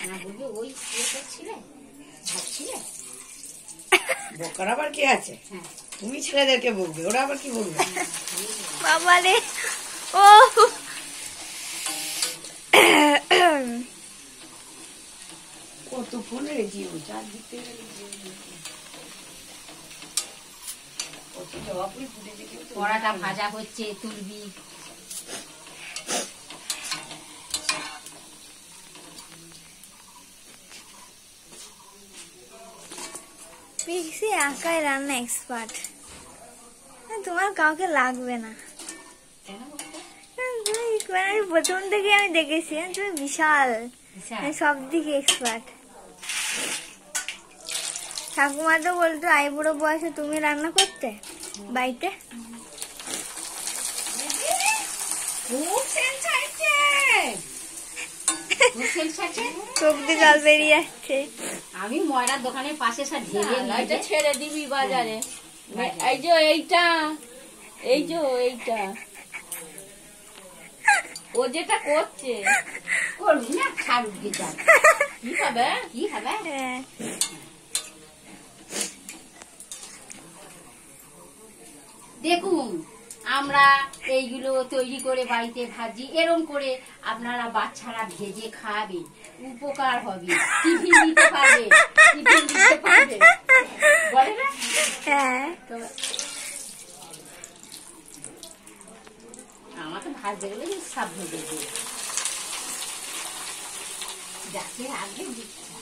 না বলবে ওই ইয়ে করছিলে, ভাবছিলে। বকার আবার কে আছে? তুমি ছেলেদেরকে বলবে, ওরা আবার কি বলবে? বাবা রে, ও কত ফোন রেখি ও চার দিক থেকে পরাটা ভাজা হচ্ছে, তুলবি। পিক্সি একাই রান্না এক্সপার্ট, তোমার কাউকে লাগবে না। আমি প্রথম থেকে আমি দেখেছি তুমি বিশাল সব দিকে এক্সপার্ট। ঠাকুমা তো বলতো আইবুড়ো বয়সে তুমি রান্না করতে বাড়িতে। চোখ দিয়ে জল বেরিয়ে যাচ্ছে। আমি ময়রার দোকানের পাশে সব ঢেলে ছেড়ে দিবি বাজারে। এই যে এইটা, এই যে এইটা ও যেটা করছে করবি না, ছাড়ুক গিয়ে। কি হবে? কি হবে? দেখুন, আমরা এইগুলো তৈরি করে বাড়িতে ভাজি, এরম করে আপনারা বাচ্চারা ভেজে খাবেন, উপকার হবে, টিফিন দিতে পারবে, টিফিন দিতে পারবে, বলে না? তো আমাকে ভাজতে গেলে সব ভেজে দিয়ে যাকে আগে দিচ্ছে।